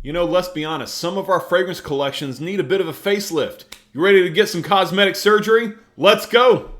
You know, let's be honest, some of our fragrance collections need a bit of a facelift. You ready to get some cosmetic surgery? Let's go!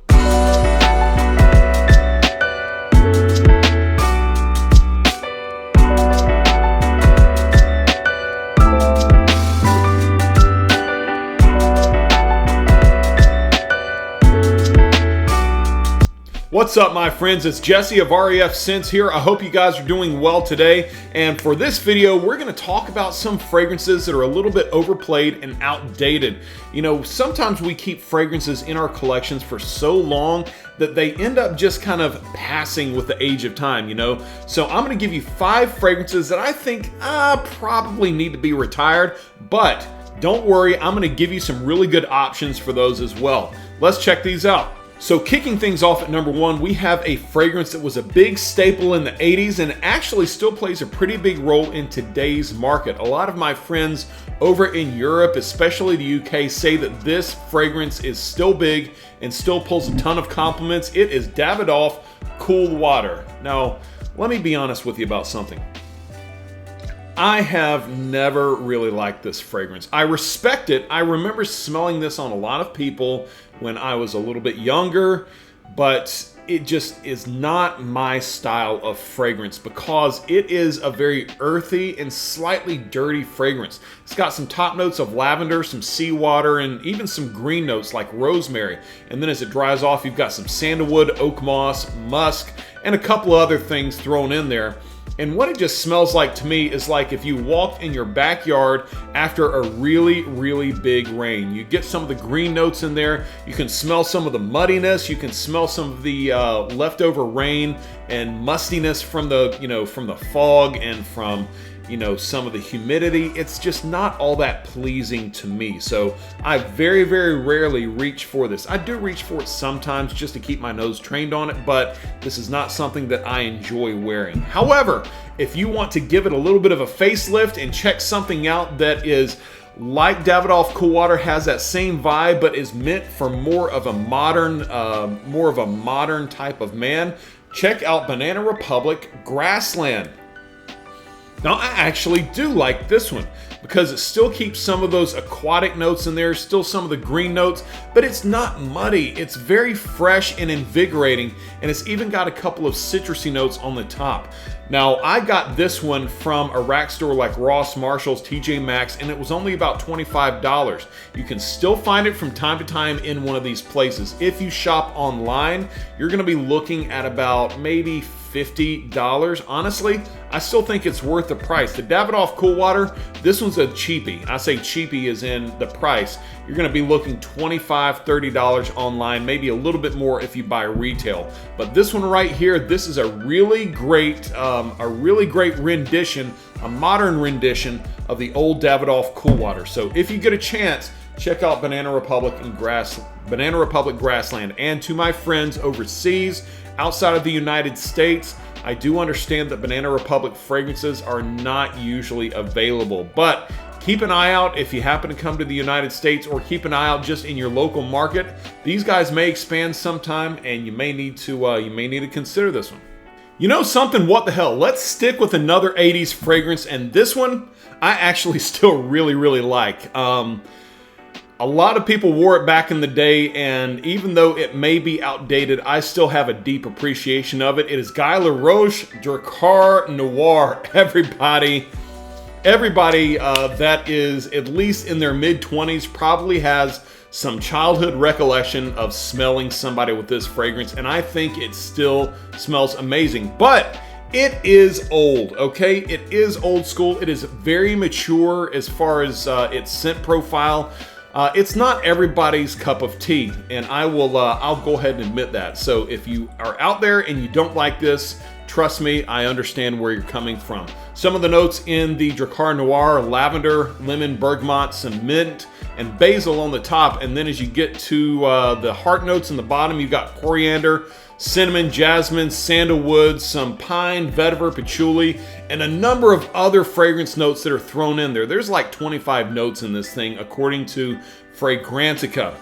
What's up, my friends? It's Jesse of RAFscents here. I hope you guys are doing well today. And for this video, we're going to talk about some fragrances that are a little bit overplayed and outdated. You know, sometimes we keep fragrances in our collections for so long that they end up just kind of passing with the age of time, you know? So I'm going to give you 5 fragrances that I think probably need to be retired, but don't worry, I'm going to give you some really good options for those as well. Let's check these out. So kicking things off at number 1, we have a fragrance that was a big staple in the 80s and actually still plays a pretty big role in today's market. A lot of my friends over in Europe, especially the UK, say that this fragrance is still big and still pulls a ton of compliments. It is Davidoff Cool Water. Now, let me be honest with you about something. I have never really liked this fragrance. I respect it. I remember smelling this on a lot of people when I was a little bit younger, but it just is not my style of fragrance because it is a very earthy and slightly dirty fragrance. It's got some top notes of lavender, some seawater, and even some green notes like rosemary. And then as it dries off, you've got some sandalwood, oak moss, musk, and a couple of other things thrown in there. And what it just smells like to me is like if you walked in your backyard after a really, really big rain. You get some of the green notes in there. You can smell some of the muddiness. You can smell some of the leftover rain and mustiness from the, from the fog and from, some of the humidity. It's just not all that pleasing to me. So I very, very rarely reach for this. I do reach for it sometimes just to keep my nose trained on it, but this is not something that I enjoy wearing. However, if you want to give it a little bit of a facelift and check something out that is like Davidoff Cool Water, has that same vibe, but is meant for more of a modern type of man, check out Banana Republic Grassland. Now, I actually do like this one because it still keeps some of those aquatic notes in there, still some of the green notes, but it's not muddy. It's very fresh and invigorating, and it's even got a couple of citrusy notes on the top. Now, I got this one from a rack store like Ross, Marshalls, TJ Maxx, and it was only about $25. You can still find it from time to time in one of these places. If you shop online, you're gonna be looking at about maybe $50. Honestly, I still think it's worth the price. The Davidoff Cool Water, this one's a cheapie. I say cheapie as in the price. You're gonna be looking $25, $30 online, maybe a little bit more if you buy retail. But this one right here, this is a really great rendition, a modern rendition of the old Davidoff Cool Water. So if you get a chance, check out Banana Republic Grassland. And to my friends overseas, outside of the United States, I do understand that Banana Republic fragrances are not usually available, but keep an eye out if you happen to come to the United States, or keep an eye out just in your local market. These guys may expand sometime, and you may need to consider this one. You know something? What the hell? Let's stick with another 80s fragrance, and this one I actually still really, really like. A lot of people wore it back in the day, and even though it may be outdated, I still have a deep appreciation of it. It is Guy Laroche Drakkar Noir. Everybody that is at least in their mid-20s probably has some childhood recollection of smelling somebody with this fragrance, and I think it still smells amazing. But it is old, okay? It is old school. It is very mature as far as its scent profile. It's not everybody's cup of tea, and I'll go ahead and admit that. So if you are out there and you don't like this, trust me, I understand where you're coming from. Some of the notes in the Drakkar Noir are lavender, lemon, bergamot, some mint, and basil on the top. And then as you get to the heart notes in the bottom, you've got coriander, cinnamon, jasmine, sandalwood, some pine, vetiver, patchouli, and a number of other fragrance notes that are thrown in there. There's like 25 notes in this thing, according to Fragrantica.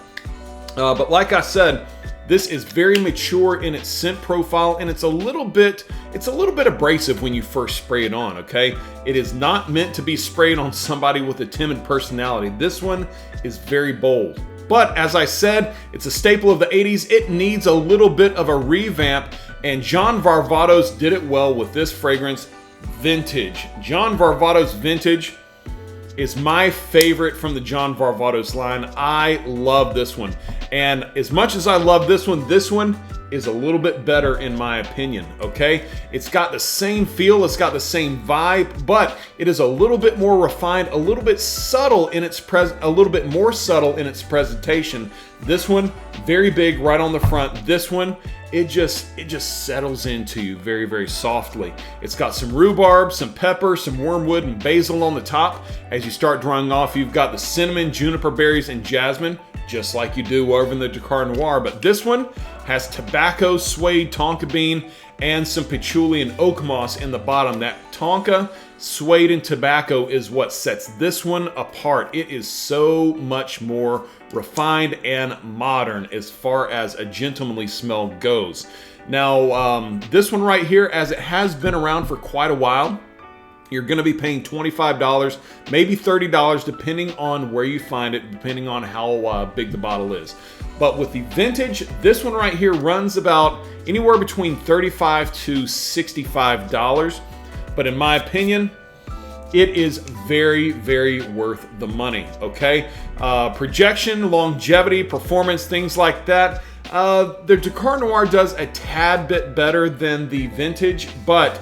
But like I said, This is very mature in its scent profile, and it's a little bit abrasive when you first spray it on, okay? It is not meant to be sprayed on somebody with a timid personality. This one is very bold. But as I said, it's a staple of the 80s. It needs a little bit of a revamp, and John Varvatos did it well with this fragrance, Vintage. John Varvatos Vintage is my favorite from the John Varvatos line. I love this one. And as much as I love this one is a little bit better in my opinion, okay? It's got the same feel, it's got the same vibe, but it is a little bit more refined, a little bit subtle in its more subtle in its presentation. This one, very big right on the front. This one, it just settles into you very, very softly. It's got some rhubarb, some pepper, some wormwood, and basil on the top. As you start drying off, you've got the cinnamon, juniper berries, and jasmine, just like you do over in the Dakar Noir. But this one has tobacco, suede, tonka bean, and some patchouli and oak moss in the bottom. That tonka, suede, and tobacco is what sets this one apart. It is so much more refined and modern as far as a gentlemanly smell goes. Now, this one right here, as it has been around for quite a while, you're going to be paying $25, maybe $30, depending on where you find it, depending on how big the bottle is. But with the Vintage, this one right here runs about anywhere between $35 to $65. But in my opinion, it is very, very worth the money, okay? Projection, longevity, performance, things like that. The Dakar Noir does a tad bit better than the Vintage, but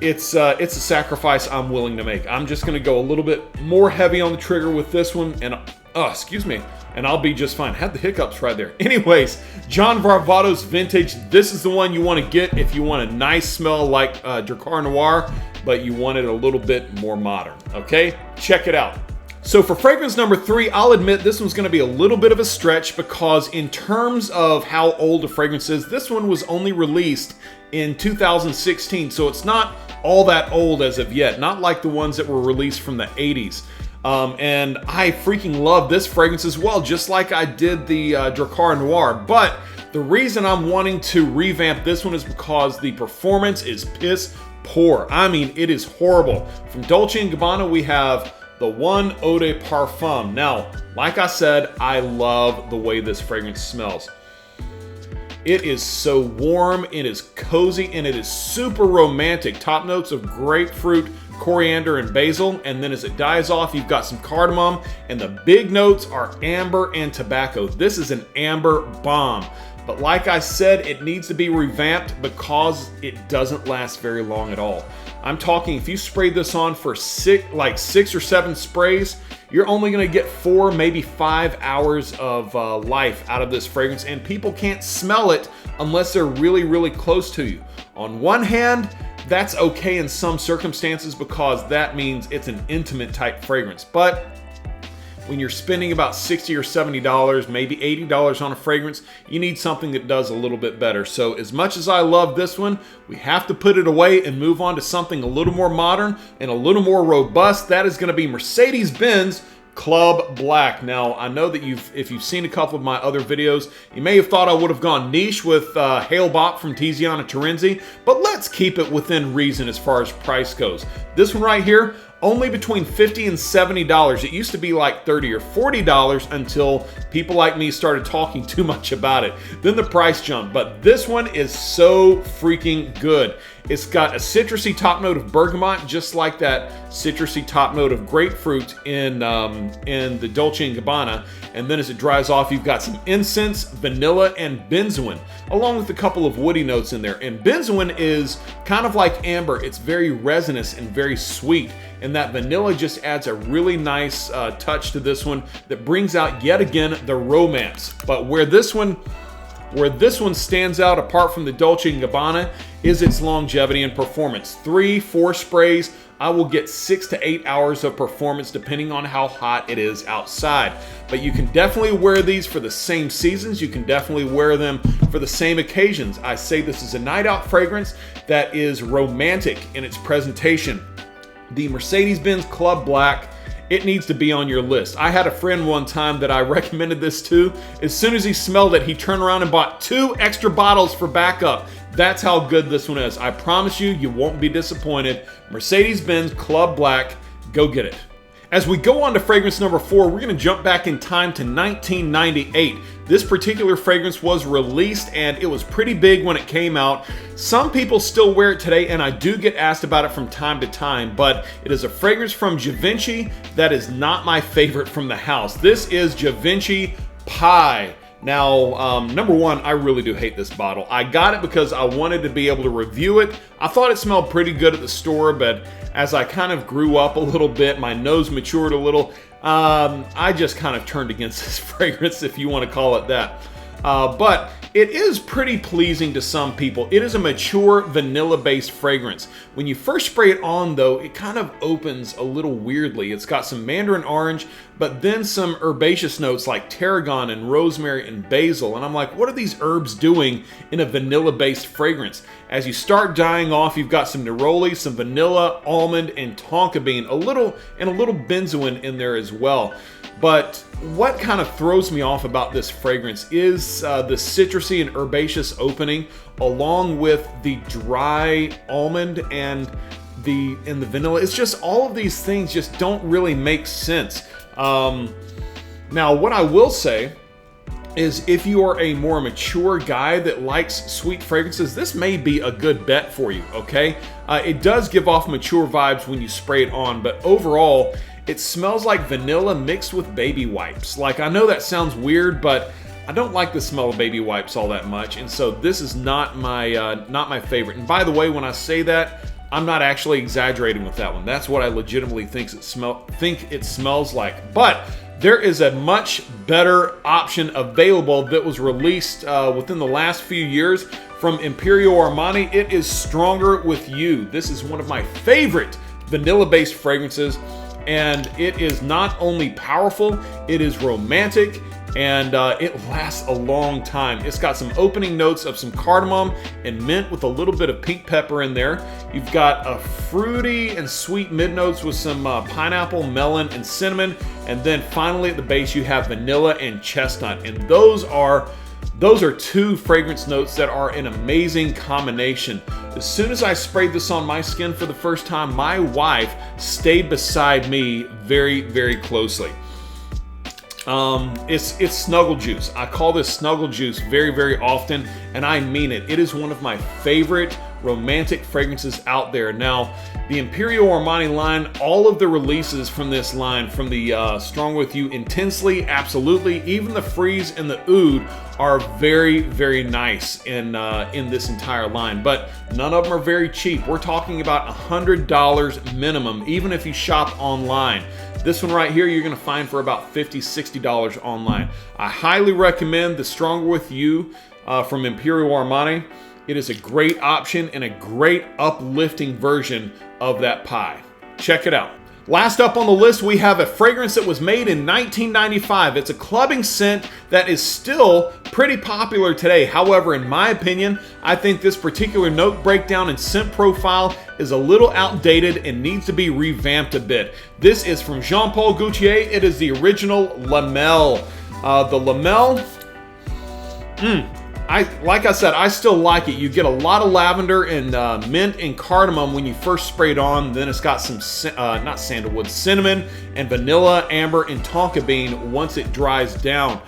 it's a sacrifice I'm willing to make. I'm just gonna go a little bit more heavy on the trigger with this one, and excuse me, and I'll be just fine. Had the hiccups right there. Anyways, John Varvatos Vintage, this is the one you want to get if you want a nice smell like Dakar Noir, but you want it a little bit more modern, okay? Check it out. So for fragrance number 3, I'll admit this one's going to be a little bit of a stretch, because in terms of how old the fragrance is, this one was only released in 2016, so it's not all that old as of yet, not like the ones that were released from the 80s. And I freaking love this fragrance as well, just like I did the Dakar Noir. But the reason I'm wanting to revamp this one is because the performance is piss poor. I mean, it is horrible. From Dolce & Gabbana, we have the One Eau de Parfum. Now, like I said, I love the way this fragrance smells. It is so warm, it is cozy, and it is super romantic. Top notes of grapefruit, coriander, and basil, and then as it dies off, you've got some cardamom, and the big notes are amber and tobacco. This is an amber bomb. But like I said, it needs to be revamped because it doesn't last very long at all. I'm talking, if you spray this on for 6 or 7 sprays, you're only gonna get 4, maybe 5 hours of life out of this fragrance, and people can't smell it unless they're really, really close to you. On one hand, that's okay in some circumstances because that means it's an intimate type fragrance. But when you're spending about $60 or $70, maybe $80 on a fragrance, you need something that does a little bit better. So as much as I love this one, we have to put it away and move on to something a little more modern and a little more robust. That is going to be Mercedes-Benz Club Black. Now, I know that if you've seen a couple of my other videos, you may have thought I would have gone niche with Hail Bop from Tiziana Terenzi, but let's keep it within reason as far as price goes. This one right here, only between $50 and $70. It used to be like $30 or $40 until people like me started talking too much about it. Then the price jumped, but this one is so freaking good. It's got a citrusy top note of bergamot, just like that citrusy top note of grapefruit in the Dolce & Gabbana. And then as it dries off, you've got some incense, vanilla, and benzoin, along with a couple of woody notes in there. And benzoin is kind of like amber. It's very resinous and very sweet. And that vanilla just adds a really nice touch to this one that brings out, yet again, the romance. But where this one stands out apart from the Dolce & Gabbana is its longevity and performance. 3-4 sprays, I will get 6 to 8 hours of performance depending on how hot it is outside. But you can definitely wear these for the same seasons. You can definitely wear them for the same occasions. I say this is a night out fragrance that is romantic in its presentation. The Mercedes-Benz Club Black it needs to be on your list. I had a friend one time that I recommended this to. As soon as he smelled it, he turned around and bought 2 extra bottles for backup. That's how good this one is. I promise you, you won't be disappointed. Mercedes-Benz Club Black, go get it. As we go on to fragrance number 4, we're going to jump back in time to 1998. This particular fragrance was released and it was pretty big when it came out. Some people still wear it today, and I do get asked about it from time to time, but it is a fragrance from Givenchy that is not my favorite from the house. This is Givenchy Pie. Now, number one, I really do hate this bottle. I got it because I wanted to be able to review it. I thought it smelled pretty good at the store, but as I kind of grew up a little bit, my nose matured a little, I just kind of turned against this fragrance, if you want to call it that. But it is pretty pleasing to some people. It is a mature vanilla-based fragrance. When you first spray it on, though, it kind of opens a little weirdly. It's got some mandarin orange, but then some herbaceous notes like tarragon and rosemary and basil. And I'm like, what are these herbs doing in a vanilla-based fragrance? As you start dying off, you've got some neroli, some vanilla, almond, and tonka bean, a little benzoin in there as well. But what kind of throws me off about this fragrance is the citrusy and herbaceous opening, along with the dry almond and the vanilla. It's just all of these things just don't really make sense. Now, what I will say is if you are a more mature guy that likes sweet fragrances, this may be a good bet for you, okay? It does give off mature vibes when you spray it on, but overall, it smells like vanilla mixed with baby wipes. Like, I know that sounds weird, but I don't like the smell of baby wipes all that much, and so this is not my favorite. And by the way, when I say that, I'm not actually exaggerating with that one. That's what I legitimately think it smells like. But there is a much better option available that was released within the last few years from Imperial Armani. It is Stronger With You. This is one of my favorite vanilla-based fragrances, and it is not only powerful, it is romantic, and it lasts a long time. It's got some opening notes of some cardamom and mint with a little bit of pink pepper in there. You've got a fruity and sweet mid notes with some pineapple, melon, and cinnamon, and then finally at the base you have vanilla and chestnut, and those are 2 fragrance notes that are an amazing combination. As soon as I sprayed this on my skin for the first time, my wife stayed beside me very, very closely. It's snuggle juice. I call this snuggle juice very, very often, and I mean it. It is one of my favorite romantic fragrances out there. Now, the Imperial Armani line, all of the releases from this line, from the Strong With You Intensely, absolutely, even the Freeze and the Oud are very, very nice in this entire line, but none of them are very cheap. We're talking about $100 minimum, even if you shop online. This one right here, you're gonna find for about $50, $60 online. I highly recommend the Stronger With You from Imperial Armani. It is a great option and a great uplifting version of that pie. Check it out. Last up on the list, we have a fragrance that was made in 1995. It's a clubbing scent that is still pretty popular today. However, in my opinion, I think this particular note breakdown and scent profile is a little outdated and needs to be revamped a bit. This is from Jean Paul Gaultier. It is the original Lamelle. The Lamelle, like I said, I still like it. You get a lot of lavender and mint and cardamom when you first spray it on. Then it's got some, not sandalwood, cinnamon and vanilla, amber, and tonka bean once it dries down.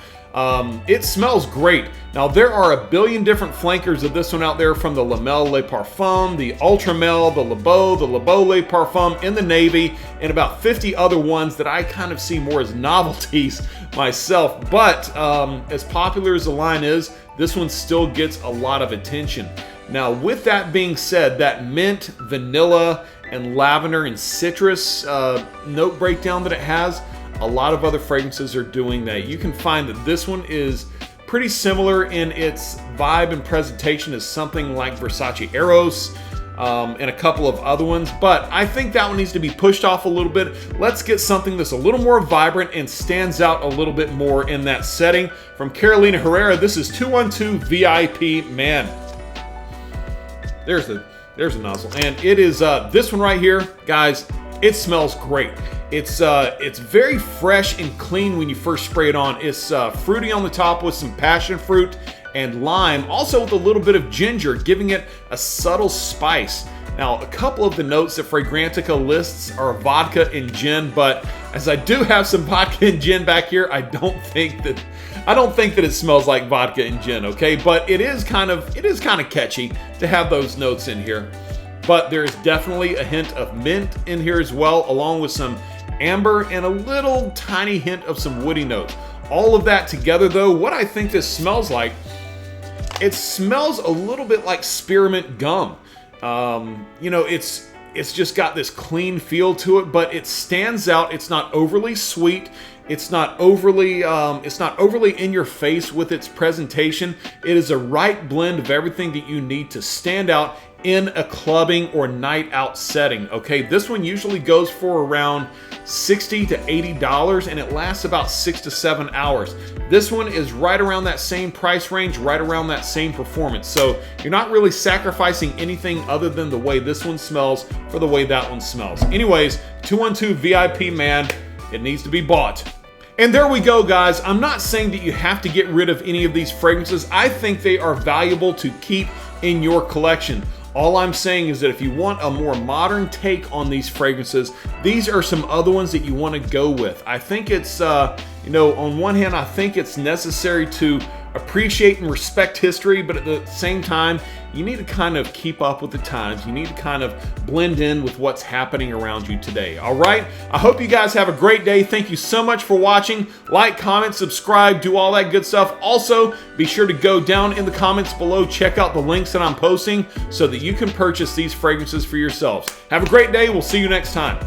It smells great. Now, there are a billion different flankers of this one out there, from the Lamelle Le Parfum, the Ultramel, the Lebeau Le Parfum in the navy, and about 50 other ones that I kind of see more as novelties myself. But as popular as the line is, this one still gets a lot of attention. Now, with that being said, that mint, vanilla, and lavender and citrus note breakdown that it has, a lot of other fragrances are doing that. You can find that this one is pretty similar in its vibe and presentation as something like Versace Eros and a couple of other ones, but I think that one needs to be pushed off a little bit. Let's get something that's a little more vibrant and stands out a little bit more in that setting. From Carolina Herrera, this is 212 VIP Man. There's a nozzle, and it is this one right here, guys. It smells great. It's very fresh and clean when you first spray it on. It's fruity on the top with some passion fruit and lime, also with a little bit of ginger, giving it a subtle spice. Now, a couple of the notes that Fragrantica lists are vodka and gin, but as I do have some vodka and gin back here, I don't think that it smells like vodka and gin, okay? But it is kind of catchy to have those notes in here. But there's definitely a hint of mint in here as well, along with some amber and a little tiny hint of some woody notes. All of that together though, what I think this smells like, it smells a little bit like spearmint gum. You know, it's just got this clean feel to it, but it stands out. It's not overly sweet. It's not overly in your face with its presentation. It is a right blend of everything that you need to stand out in a clubbing or night out setting. Okay, this one usually goes for around $60 to $80 and it lasts about 6 to 7 hours. This one is right around that same price range, right around that same performance. So you're not really sacrificing anything other than the way this one smells for the way that one smells. Anyways, 212 VIP, man, it needs to be bought. And there we go, guys. I'm not saying that you have to get rid of any of these fragrances. I think they are valuable to keep in your collection. All I'm saying is that if you want a more modern take on these fragrances, these are some other ones that you want to go with. I think it's, you know, on one hand, I think it's necessary to appreciate and respect history, but at the same time, you need to kind of keep up with the times. You need to kind of blend in with what's happening around you today. All right? I hope you guys have a great day. Thank you so much for watching. Like, comment, subscribe, do all that good stuff. Also, be sure to go down in the comments below, check out the links that I'm posting so that you can purchase these fragrances for yourselves. Have a great day. We'll see you next time.